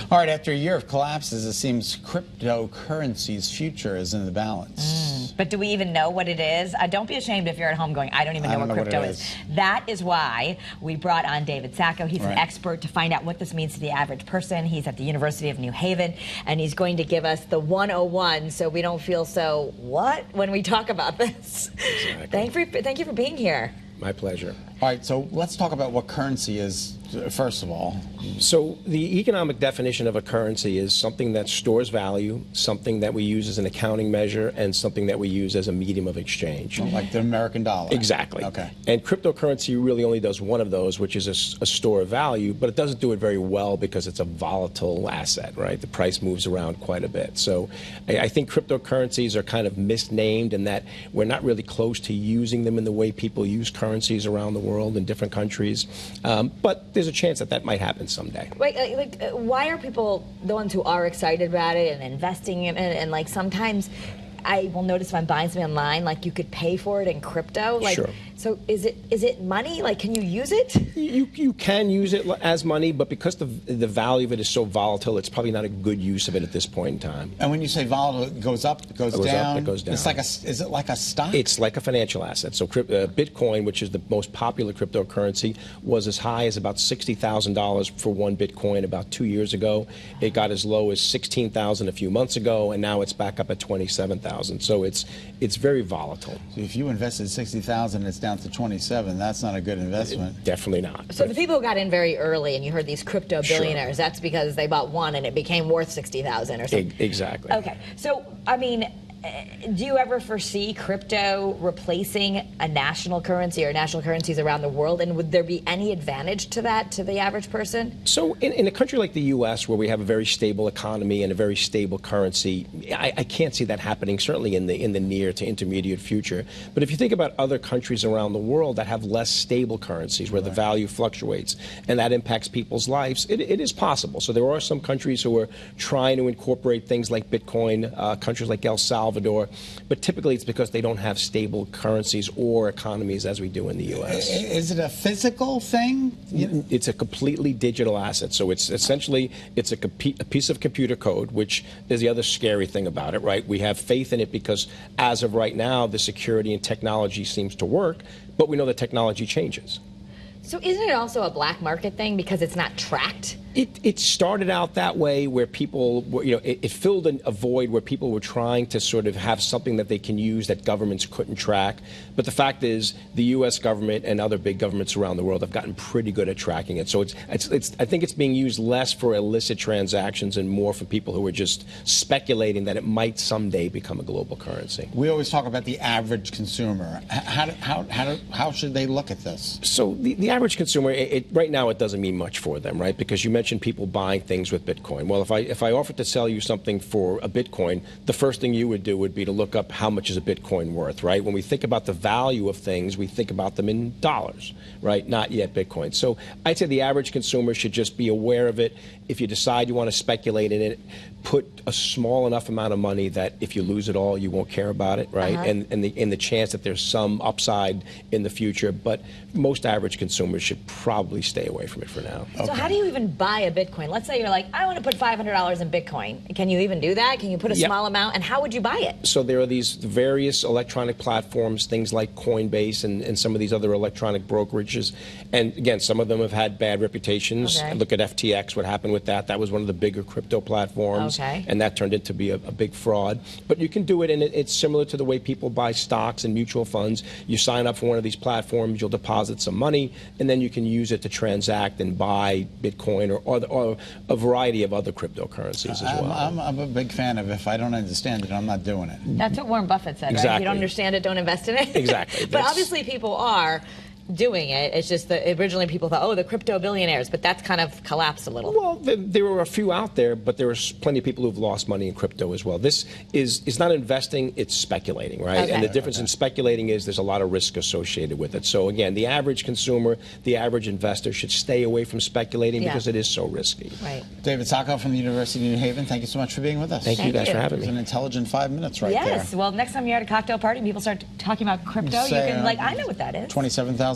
All right, after a year of collapses, it seems cryptocurrencies' future is in the balance. But do we even know what it is? Don't be ashamed if you're at home going, I don't even know what crypto is. That is why we brought on David Sacco. He's an expert to find out what this means to the average person. He's at the University of New Haven, and he's going to give us the 101 so we don't feel so, what, when we talk about this. Exactly. Thank you for being here. My pleasure. All right, so let's talk about what currency is, first of all. So the economic definition of a currency is something that stores value, something that we use as an accounting measure, and something that we use as a medium of exchange. Like the American dollar. Exactly. Okay. And cryptocurrency really only does one of those, which is a store of value, but it doesn't do it very well because it's a volatile asset, right? The price moves around quite a bit. So I think cryptocurrencies are kind of misnamed in that we're not really close to using them in the way people use currencies around the world in different countries. But there's a chance that that might happen someday. Wait, why are people the ones who are excited about it and investing in it? And like sometimes I will notice if I'm buying something online, like you could pay for it in crypto. Like, sure. So is it money? Like, can you use it? You can use it as money, but because the value of it is so volatile, it's probably not a good use of it at this point in time. And when you say volatile, it goes up, it goes down. Up, it goes down. It's like is it like a stock? It's like a financial asset. So Bitcoin, which is the most popular cryptocurrency, was as high as about $60,000 for one Bitcoin about 2 years ago. It got as low as $16,000 a few months ago, and now it's back up at $27,000. So it's very volatile. So if you invested $60,000 and it's down to 27, that's not a good investment. Definitely not. So the people who got in very early, and you heard these crypto billionaires, Sure. That's because they bought one and it became worth $60,000 or something. Exactly. Okay. So, I mean, do you ever foresee crypto replacing a national currency or national currencies around the world? And would there be any advantage to that to the average person? So in a country like the U.S., where we have a very stable economy and a very stable currency, I can't see that happening, certainly in the near to intermediate future. But if you think about other countries around the world that have less stable currencies, where the value fluctuates, and that impacts people's lives, it is possible. So there are some countries who are trying to incorporate things like Bitcoin, countries like El Salvador, but typically it's because they don't have stable currencies or economies as we do in the U.S. Is it a physical thing? It's a completely digital asset. So it's essentially, it's a piece of computer code, which is the other scary thing about it, right? We have faith in it because as of right now, the security and technology seems to work, but we know that technology changes. So isn't it also a black market thing because it's not tracked? It started out that way, where people were, it filled a void where people were trying to sort of have something that they can use that governments couldn't track. But the fact is, the U.S. government and other big governments around the world have gotten pretty good at tracking it. So I think it's being used less for illicit transactions and more for people who are just speculating that it might someday become a global currency. We always talk about the average consumer. How should they look at this? So the average consumer, right now, it doesn't mean much for them, right? Because you mentioned people buying things with Bitcoin. Well, if I offered to sell you something for a Bitcoin, the first thing you would do would be to look up how much is a Bitcoin worth, right? When we think about the value of things, we think about them in dollars, right? Not yet Bitcoin. So I'd say the average consumer should just be aware of it. If you decide you want to speculate in it, put a small enough amount of money that if you lose it all, you won't care about it, right? And the chance that there's some upside in the future. But most average consumers should probably stay away from it for now. So how do you even buy a Bitcoin? Let's say you're like, I want to put $500 in Bitcoin. Can you even do that? Can you put a small amount? And how would you buy it? So there are these various electronic platforms, things like Coinbase and some of these other electronic brokerages. And again, some of them have had bad reputations. Okay. Look at FTX, what happened with that. That was one of the bigger crypto platforms. Okay. And that turned into be a big fraud. But you can do it, and it's similar to the way people buy stocks and mutual funds. You sign up for one of these platforms, you'll deposit some money, and then you can use it to transact and buy Bitcoin or a variety of other cryptocurrencies as well. I'm a big fan of, if I don't understand it, I'm not doing it. That's what Warren Buffett said, Exactly. right? If you don't understand it, don't invest in it. Exactly. But obviously people are doing it. It's just that originally people thought, oh, the crypto billionaires, but that's kind of collapsed a little. Well, there are a few out there, but there are plenty of people who've lost money in crypto as well. This is not investing, it's speculating, right? Okay. And the difference in speculating is there's a lot of risk associated with it. So again, the average consumer, the average investor should stay away from speculating because it is so risky. Right. David Sacco from the University of New Haven, thank you so much for being with us. Thank you guys for having It me. was an intelligent 5 minutes right there. Yes. Well, next time you're at a cocktail party and people start talking about crypto, you can, like, I know what that is. 27,000